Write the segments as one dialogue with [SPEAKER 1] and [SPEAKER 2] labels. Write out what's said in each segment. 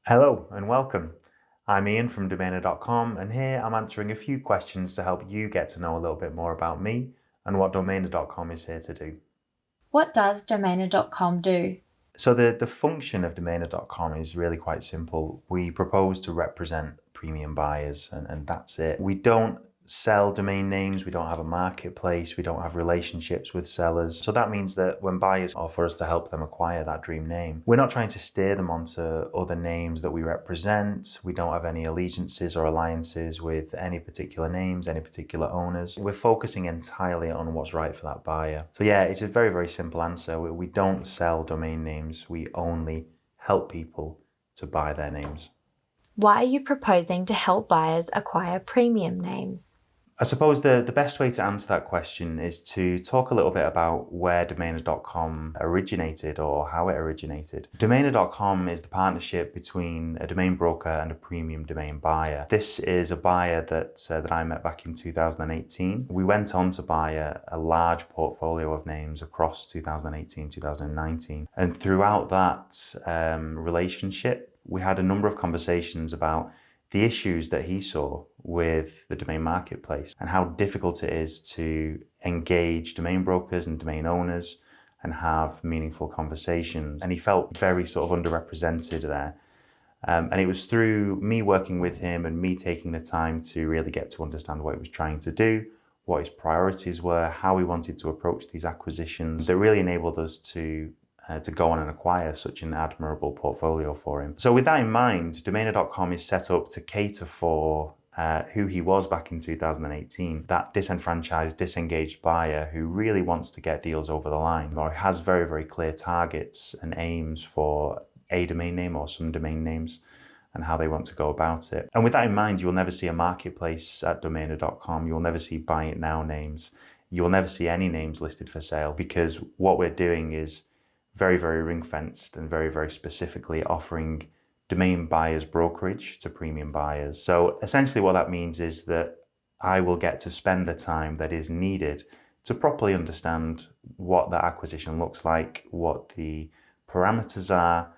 [SPEAKER 1] Hello and welcome. I'm Ian from Domainer.com, and here I'm answering a few questions to help you get to know a little bit more about me and what Domainer.com is here to do.
[SPEAKER 2] What does Domainer.com do?
[SPEAKER 1] So the function of Domainer.com is really quite simple. We propose to represent premium buyers and that's it. We don't sell domain names, we don't have a marketplace, we don't have relationships with sellers. So that means that when buyers offer us to help them acquire that dream name, we're not trying to steer them onto other names that we represent. We don't have any allegiances or alliances with any particular names, any particular owners. We're focusing entirely on what's right for that buyer. So yeah, it's a very, very simple answer. We don't sell domain names, we only help people to buy their names.
[SPEAKER 2] Why are you proposing to help buyers acquire premium names?
[SPEAKER 1] I suppose the best way to answer that question is to talk a little bit about where Domainer.com originated or how it originated. Domainer.com is the partnership between a domain broker and a premium domain buyer. This is a buyer that I met back in 2018. We went on to buy a large portfolio of names across 2018, 2019. And throughout that relationship, we had a number of conversations about the issues that he saw with the domain marketplace and how difficult it is to engage domain brokers and domain owners and have meaningful conversations. And he felt very sort of underrepresented there. And it was through me working with him and me taking the time to really get to understand what he was trying to do, what his priorities were, how he wanted to approach these acquisitions, that really enabled us to go on and acquire such an admirable portfolio for him. So with that in mind, Domainer.com is set up to cater for who he was back in 2018, that disenfranchised, disengaged buyer who really wants to get deals over the line or has very, very clear targets and aims for a domain name or some domain names and how they want to go about it. And with that in mind, you'll never see a marketplace at Domainer.com. You'll never see buy it now names. You'll never see any names listed for sale because what we're doing is very, very ring-fenced and very, very specifically offering domain buyers brokerage to premium buyers. So essentially what that means is that I will get to spend the time that is needed to properly understand what that acquisition looks like, what the parameters are,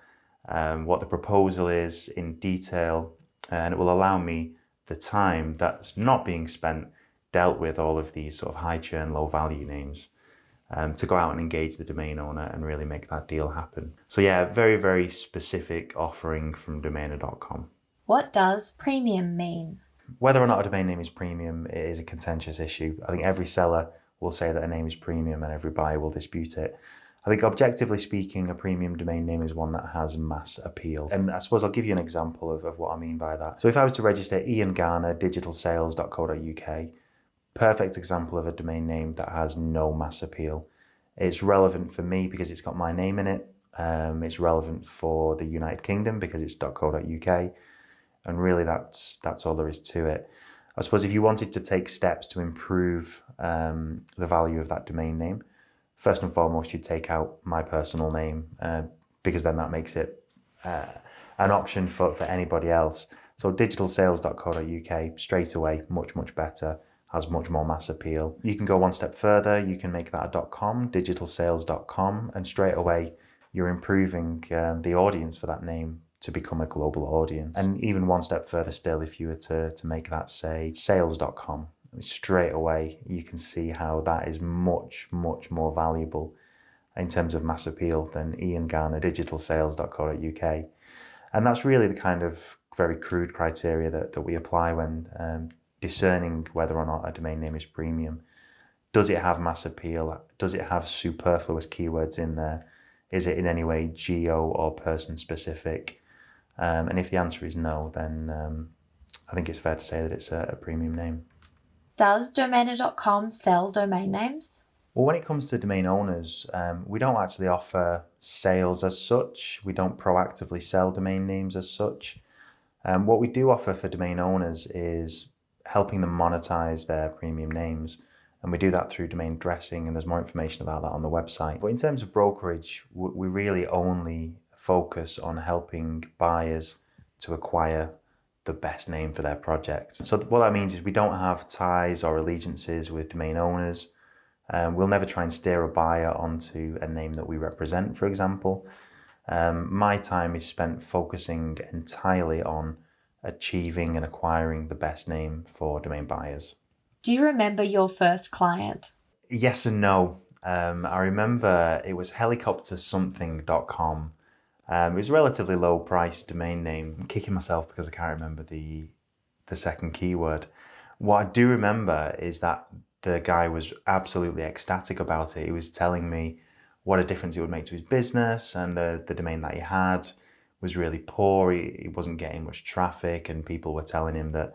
[SPEAKER 1] what the proposal is in detail, and it will allow me the time that's not being spent dealt with all of these sort of high churn, low value names. To go out and engage the domain owner and really make that deal happen. So yeah, very, very specific offering from Domainer.com.
[SPEAKER 2] What does premium mean?
[SPEAKER 1] Whether or not a domain name is premium is a contentious issue. I think every seller will say that a name is premium and every buyer will dispute it. I think objectively speaking, a premium domain name is one that has mass appeal. And I suppose I'll give you an example of what I mean by that. So if I was to register Ian Garner, digitalsales.co.uk, perfect example of a domain name that has no mass appeal. It's relevant for me because it's got my name in it. It's relevant for the United Kingdom because it's .co.uk. And really that's all there is to it. I suppose if you wanted to take steps to improve the value of that domain name, first and foremost, you'd take out my personal name because then that makes it an option for anybody else. So digitalsales.co.uk, straight away, much, much better. Has much more mass appeal. You can go one step further, you can make that a .com, digitalsales.com, and straight away you're improving the audience for that name to become a global audience. And even one step further still, if you were to make that, say, sales.com, straight away you can see how that is much, much more valuable in terms of mass appeal than Ian Garner, digitalsales.co.uk. And that's really the kind of very crude criteria that we apply when discerning whether or not a domain name is premium. Does it have mass appeal? Does it have superfluous keywords in there? Is it in any way geo or person specific? And if the answer is no, then I think it's fair to say that it's a premium name.
[SPEAKER 2] Does Domainer.com sell domain names?
[SPEAKER 1] Well, when it comes to domain owners, we don't actually offer sales as such. We don't proactively sell domain names as such. What we do offer for domain owners is helping them monetize their premium names. And we do that through domain addressing, and there's more information about that on the website. But in terms of brokerage, we really only focus on helping buyers to acquire the best name for their project. So what that means is we don't have ties or allegiances with domain owners. We'll never try and steer a buyer onto a name that we represent, for example. My time is spent focusing entirely on achieving and acquiring the best name for domain buyers.
[SPEAKER 2] Do you remember your first client?
[SPEAKER 1] Yes and no. I remember it was helicoptersomething.com. It was a relatively low price domain name. I'm kicking myself because I can't remember the second keyword. What I do remember is that the guy was absolutely ecstatic about it. He was telling me what a difference it would make to his business, and the domain that he had was really poor. He wasn't getting much traffic, and people were telling him that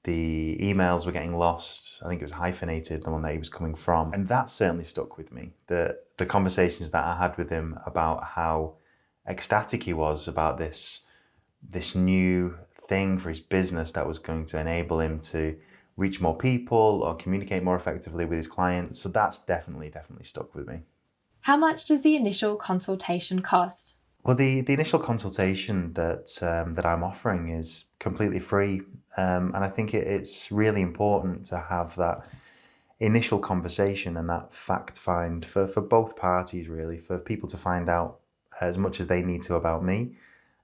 [SPEAKER 1] the emails were getting lost. I think it was hyphenated, the one that he was coming from. And that certainly stuck with me. The conversations that I had with him about how ecstatic he was about this new thing for his business that was going to enable him to reach more people or communicate more effectively with his clients. So that's definitely stuck with me.
[SPEAKER 2] How much does the initial consultation cost?
[SPEAKER 1] Well, the initial consultation that I'm offering is completely free, and I think it's really important to have that initial conversation and that fact find for both parties, really, for people to find out as much as they need to about me,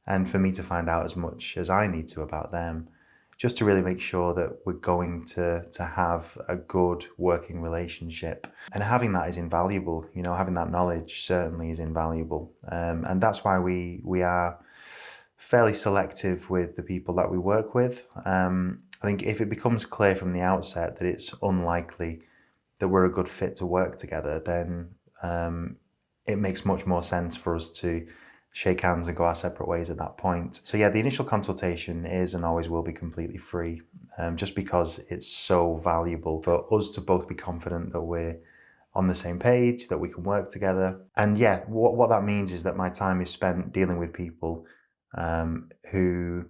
[SPEAKER 1] and for me to find out as much as I need to about them, just to really make sure that we're going to have a good working relationship. And having that is invaluable. You know, having that knowledge certainly is invaluable. And that's why we are fairly selective with the people that we work with. I think if it becomes clear from the outset that it's unlikely that we're a good fit to work together, then it makes much more sense for us to shake hands and go our separate ways at that point. So yeah, the initial consultation is and always will be completely free, just because it's so valuable for us to both be confident that we're on the same page, that we can work together. And yeah, what that means is that my time is spent dealing with people who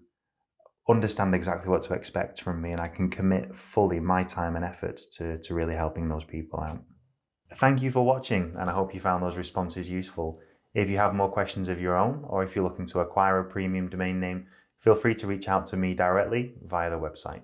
[SPEAKER 1] understand exactly what to expect from me, and I can commit fully my time and efforts to really helping those people out. Thank you for watching, and I hope you found those responses useful. If you have more questions of your own, or if you're looking to acquire a premium domain name, feel free to reach out to me directly via the website.